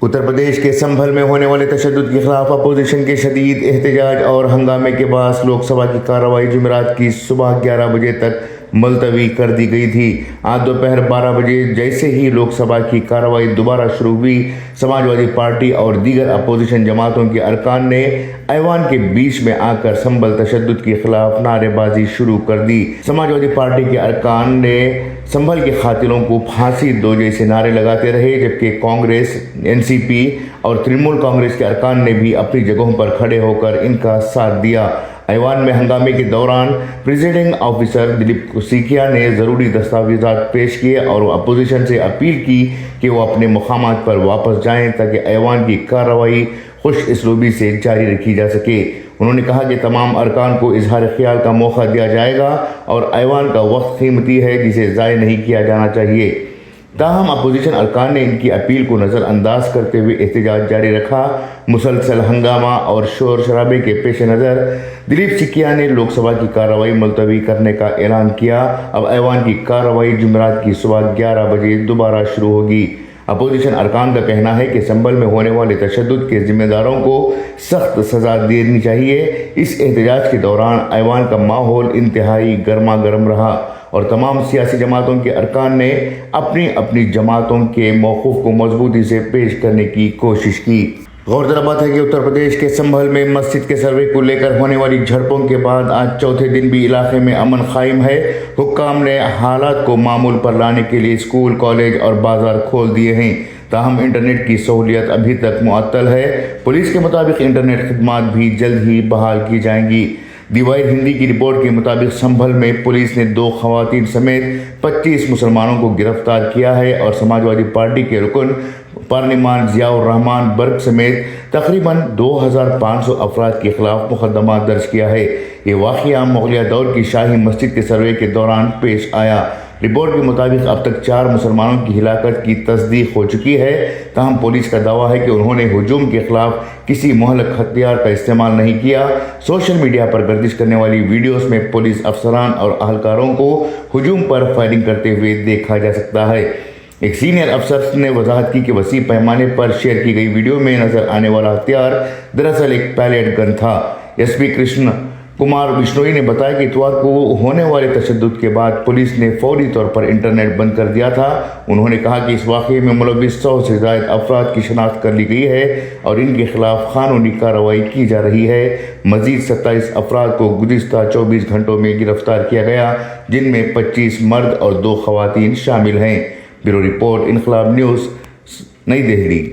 اتر پردیش کے سنبھل میں ہونے والے تشدد کے خلاف اپوزیشن کے شدید احتجاج اور ہنگامے کے باعث لوک سبھا کی کارروائی جمعرات کی صبح 11 بجے تک ملتوی کر دی گئی تھی۔ آج دوپہر 12 بجے جیسے ہی لوک سبھا کی کارروائی دوبارہ شروع ہوئی، سماجوادی پارٹی اور دیگر اپوزیشن جماعتوں کے ارکان نے ایوان کے بیچ میں آ کر سنبھل تشدد کے خلاف نعرے بازی شروع کر دی۔ سماجوادی پارٹی کے ارکان نے سنبھل کے قاتلوں کو پھانسی دو جیسے نعرے لگاتے رہے، جبکہ کانگریس، NCP اور ترنمول کانگریس کے ارکان نے بھی اپنی جگہوں پر کھڑے ہو کر ان کا ساتھ دیا۔ ایوان میں ہنگامے کے دوران پریزائڈنگ آفیسر دلیپ سیکھیا نے ضروری دستاویزات پیش کیے اور اپوزیشن سے اپیل کی کہ وہ اپنے مقامات پر واپس جائیں تاکہ ایوان کی کارروائی خوش اسلوبی سے جاری رکھی جا سکے۔ انہوں نے کہا کہ تمام ارکان کو اظہار خیال کا موقع دیا جائے گا اور ایوان کا وقت قیمتی ہے جسے ضائع نہیں کیا جانا چاہیے۔ تاہم اپوزیشن ارکان نے ان کی اپیل کو نظر انداز کرتے ہوئے احتجاج جاری رکھا۔ مسلسل ہنگامہ اور شور شرابے کے پیش نظر دلیپ سیکھیا نے لوک سبھا کی کارروائی ملتوی کرنے کا اعلان کیا۔ اب ایوان کی کارروائی جمعرات کی صبح 11 بجے دوبارہ شروع ہوگی۔ اپوزیشن ارکان کا کہنا ہے کہ سنبھل میں ہونے والے تشدد کے ذمہ داروں کو سخت سزا دینی چاہیے۔ اس احتجاج کے دوران ایوان کا ماحول انتہائی گرما گرم رہا اور تمام سیاسی جماعتوں کے ارکان نے اپنی اپنی جماعتوں کے موقف کو مضبوطی سے پیش کرنے کی کوشش کی۔ غورطلب بات ہے کہ اتر پردیش کے سنبھل میں مسجد کے سروے کو لے کر ہونے والی جھڑپوں کے بعد آج چوتھے دن بھی علاقے میں امن قائم ہے۔ حکام نے حالات کو معمول پر لانے کے لیے اسکول، کالج اور بازار کھول دیے ہیں، تاہم انٹرنیٹ کی سہولیت ابھی تک معطل ہے۔ پولیس کے مطابق انٹرنیٹ خدمات بھی جلد ہی بحال کی جائیں گی۔ دی وائر ہندی کی رپورٹ کے مطابق سنبھل میں پولیس نے 2 خواتین سمیت 25 مسلمانوں کو گرفتار کیا ہے اور سماجوادی پارٹی کے رکن پارلیمان ضیاء الرحمان برق سمیت تقریباً 2500 افراد کے خلاف مقدمہ درج کیا ہے۔ یہ واقعہ مغلیہ دور کی شاہی مسجد کے سروے کے دوران پیش آیا۔ رپورٹ کے مطابق اب تک 4 مسلمانوں کی ہلاکت کی تصدیق ہو چکی ہے، تاہم پولیس کا دعویٰ ہے کہ انہوں نے ہجوم کے خلاف کسی مہلک ہتھیار کا استعمال نہیں کیا۔ سوشل میڈیا پر گردش کرنے والی ویڈیوز میں پولیس افسران اور اہلکاروں کو ہجوم پر فائرنگ کرتے ہوئے دیکھا جا سکتا ہے۔ ایک سینئر افسر نے وضاحت کی کہ وسیع پیمانے پر شیئر کی گئی ویڈیو میں نظر آنے والا ہتھیار دراصل ایک پیلیٹ گن تھا۔ SP کرشن کمار بشنوئی نے بتایا کہ اتوار کو ہونے والے تشدد کے بعد پولیس نے فوری طور پر انٹرنیٹ بند کر دیا تھا۔ انہوں نے کہا کہ اس واقعے میں ملوث 100 سے زائد افراد کی شناخت کر لی گئی ہے اور ان کے خلاف قانونی کارروائی کی جا رہی ہے۔ مزید 27 افراد کو گزشتہ 24 گھنٹوں میں گرفتار کیا گیا، جن میں 25 مرد اور 2 خواتین شامل ہیں۔ بیورو رپورٹ، انقلاب نیوز، نئی دہلی۔